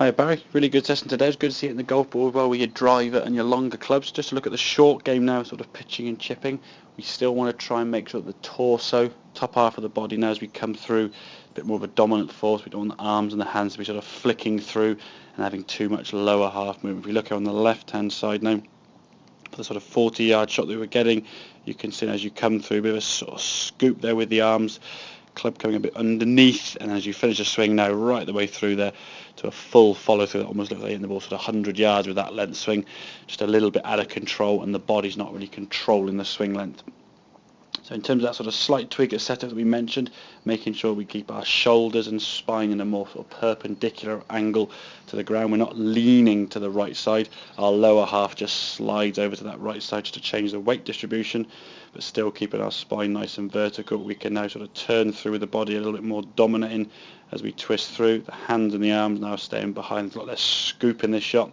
Hi Barry, really good session today. It's good to see it in the golf ball as well with your driver and your longer clubs. Just to look at the short game now, sort of pitching and chipping. We still want to try and make sure that the torso, top half of the body now as we come through, a bit more of a dominant force. We don't want the arms and the hands to be sort of flicking through and having too much lower half movement. If we look on the left hand side now, for the sort of 40-yard shot that we were getting, you can see as you come through, a bit of a sort of scoop there with the arms, club coming a bit underneath, and as you finish a swing now right the way through there to a full follow through, that almost looks like hitting the ball sort of 100 yards with that length swing, just a little bit out of control and the body's not really controlling the swing length. So in terms of that sort of slight tweak of setup that we mentioned, making sure we keep our shoulders and spine in a more sort of perpendicular angle to the ground. We're not leaning to the right side. Our lower half just slides over to that right side just to change the weight distribution, but still keeping our spine nice and vertical. We can now sort of turn through with the body a little bit more dominating as we twist through. The hands and the arms now staying behind. There's a lot less scoop in this shot.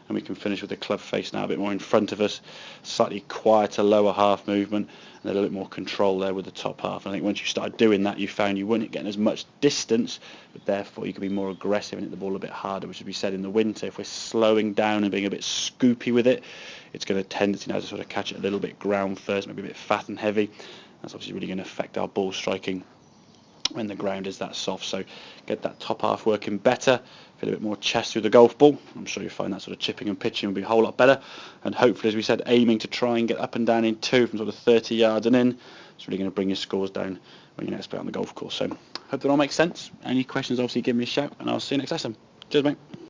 And we can finish with the club face now a bit more in front of us, slightly quieter lower half movement, and a little bit more control there with the top half. And I think once you started doing that, you found you weren't getting as much distance, but therefore you could be more aggressive and hit the ball a bit harder, which as we said in the winter, if we're slowing down and being a bit scoopy with it, it's going to tend to sort of catch it a little bit ground first, maybe a bit fat and heavy. That's obviously really going to affect our ball striking when the ground is that soft. So get that top half working better, feel a bit more chest through the golf ball. I'm sure you'll find that sort of chipping and pitching will be a whole lot better, and hopefully, as we said, aiming to try and get up and down in two from sort of 30 yards and in. It's really going to bring your scores down when you next play on the golf course. So hope that all makes sense. Any questions, obviously give me a shout and I'll see you next lesson. Cheers mate.